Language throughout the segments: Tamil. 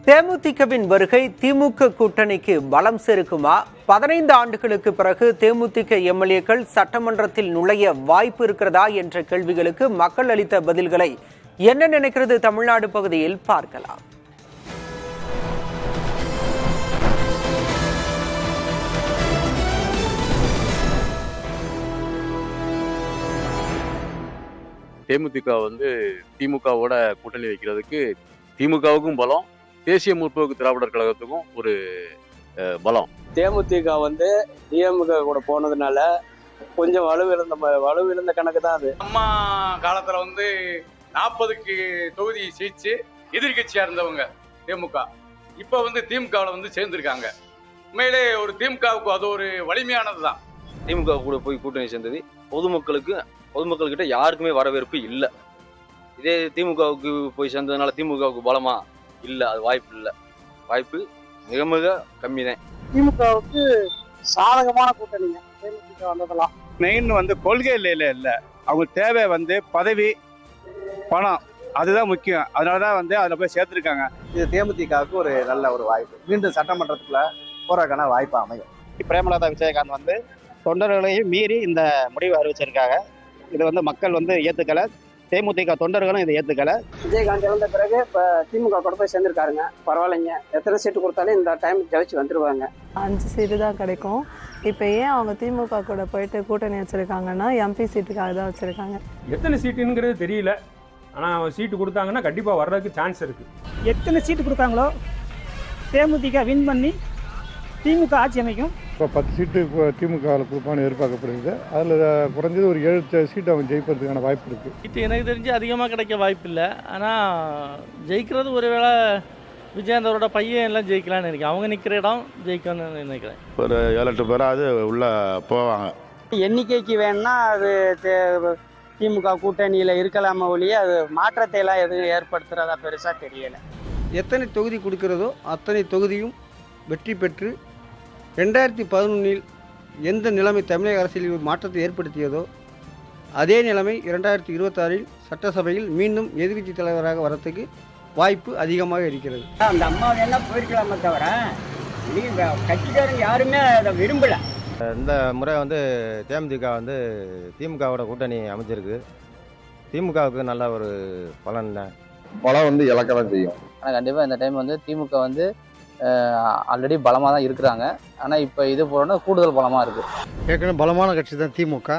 தேமுதிகவின் வருகை திமுக கூட்டணிக்கு பலம் சேர்க்குமா? 15 ஆண்டுகளுக்கு பிறகு தேமுதிக எம்எல்ஏக்கள் சட்டமன்றத்தில் நுழைய வாய்ப்பு இருக்கிறதா என்ற கேள்விகளுக்கு மக்கள் அளித்த பதில்களை என்ன நினைக்கிறது தமிழ்நாடு பகுதியில் பார்க்கலாம். தேமுதிக திமுகவோட கூட்டணி வைக்கிறதுக்கு திமுகவுக்கும் பலம், தேசிய முற்போக்கு திராவிடர் கழகத்துக்கும் ஒரு பலம். தேமுதிக டிஎம்க கூட போனதுனால கொஞ்சம் வலுவிழந்த கணக்கு தான் அது. அம்மா காலத்துல 40க்கு தொகுதி ஜெயிச்சு எதிர்கட்சியா இருந்தவங்க தேமுக இப்ப திமுகவில் சேர்ந்திருக்காங்க. உண்மையிலே ஒரு திமுகவுக்கு அது ஒரு வலிமையானதுதான். திமுக கூட போய் கூட்டணி சேர்ந்தது பொதுமக்கள்கிட்ட யாருக்குமே வரவேற்பு இல்லை. இதே திமுகவுக்கு போய் சேர்ந்ததுனால திமுகவுக்கு பலமா இல்லை, அது வாய்ப்பு இல்லை. வாய்ப்பு மிக மிக கம்மி தான். திமுகவுக்கு சாதகமான கூட்டணிங்க தேமுதிக வந்ததெல்லாம். மெயின் கொள்கை இல்லை, அவங்களுக்கு தேவை பதவி, பணம், அதுதான் முக்கியம். அதனாலதான் அதில் போய் சேர்த்துருக்காங்க. இது தேமுதிகவுக்கு ஒரு நல்ல ஒரு வாய்ப்பு. மீண்டும் சட்டமன்றத்துக்குள்ள போறதுக்கான வாய்ப்பு அமையும். பிரேமலதா விஜயகாந்த் தொண்டர்களையும் மீறி இந்த முடிவை அறிவிச்சிருக்காங்க. இது மக்கள் ஏத்துக்கல, தேமுதிக தொண்டர்களும் இதை ஏத்துக்கல. விஜயகாந்த் இறந்த பிறகு இப்ப திமுக கூட போய் சேர்ந்திருக்காருங்க. பரவாயில்லைங்க, எத்தனை சீட்டு கொடுத்தாலும் இந்த டைம் ஜெயிச்சு வந்துருவாங்க. 5 சீட்டு தான் கிடைக்கும். இப்போ ஏன் அவங்க திமுக கூட போயிட்டு கூட்டணி வச்சிருக்காங்கன்னா எம்பி சீட்டுக்காக தான் வச்சிருக்காங்க. எத்தனை சீட்டுங்கிறது தெரியல, ஆனால் சீட்டு கொடுத்தாங்கன்னா கண்டிப்பாக வர்றதுக்கு சான்ஸ் இருக்கு. எத்தனை சீட்டு கொடுத்தாங்களோ தேமுதிக வின் பண்ணி திமுக ஆட்சி அமைக்கும். இப்போ 10 சீட்டு திமுகவில் கொடுப்பான்னு எதிர்பார்க்கப்படுகிறது. அதில் குறைஞ்சது ஒரு 7 சீட்டு அவங்க ஜெயிப்பதற்கான வாய்ப்பு இருக்குது. சீட்டு எனக்கு தெரிஞ்சு அதிகமாக கிடைக்க வாய்ப்பு இல்லை. ஆனால் ஜெயிக்கிறது ஒருவேளை விஜயேந்தரோட பையன் எல்லாம் ஜெயிக்கலான்னு நினைக்கிறேன். அவங்க நிற்கிற இடம் ஜெயிக்கணும்னு நினைக்கிறேன். ஒரு 7-8 பேராது உள்ள போவாங்க. எண்ணிக்கைக்கு வேணும்னா அது திமுக கூட்டணியில் இருக்கலாம ஒழிய அது மாற்றத்தை எல்லாம் எதுவும் ஏற்படுத்துறதா பெருசாக தெரியலை. எத்தனை தொகுதி கொடுக்கிறதோ அத்தனை தொகுதியும் வெற்றி பெற்று 2011 எந்த நிலைமை தமிழக அரசியலில் மாற்றத்தை ஏற்படுத்தியதோ அதே நிலைமை 2026 சட்டசபையில் மீண்டும் எதிர்கட்சி தலைவராக வரத்துக்கு வாய்ப்பு அதிகமாக இருக்கிறது. அந்த அம்மா வேணா போயிருக்கலாமே தவிர கட்சிக்காரங்க யாருமே அதை விரும்பல. இந்த முறை தேமுதிக திமுகவோட கூட்டணி அமைச்சிருக்கு. திமுகவுக்கு நல்ல ஒரு பலன் தான். பலம் இலக்கணம் செய்யும். ஆனால் கண்டிப்பாக இந்த டைம் திமுக ஆல்ரெடி பலமாக தான் இருக்கிறாங்க. ஆனால் இப்போ இது போகிறோன்னா கூடுதல் பலமாக இருக்குது. ஏற்கனவே பலமான கட்சி தான் திமுக.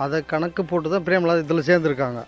அதை கணக்கு போட்டு தான் பிரேமலதா இதில் சேர்ந்துருக்காங்க.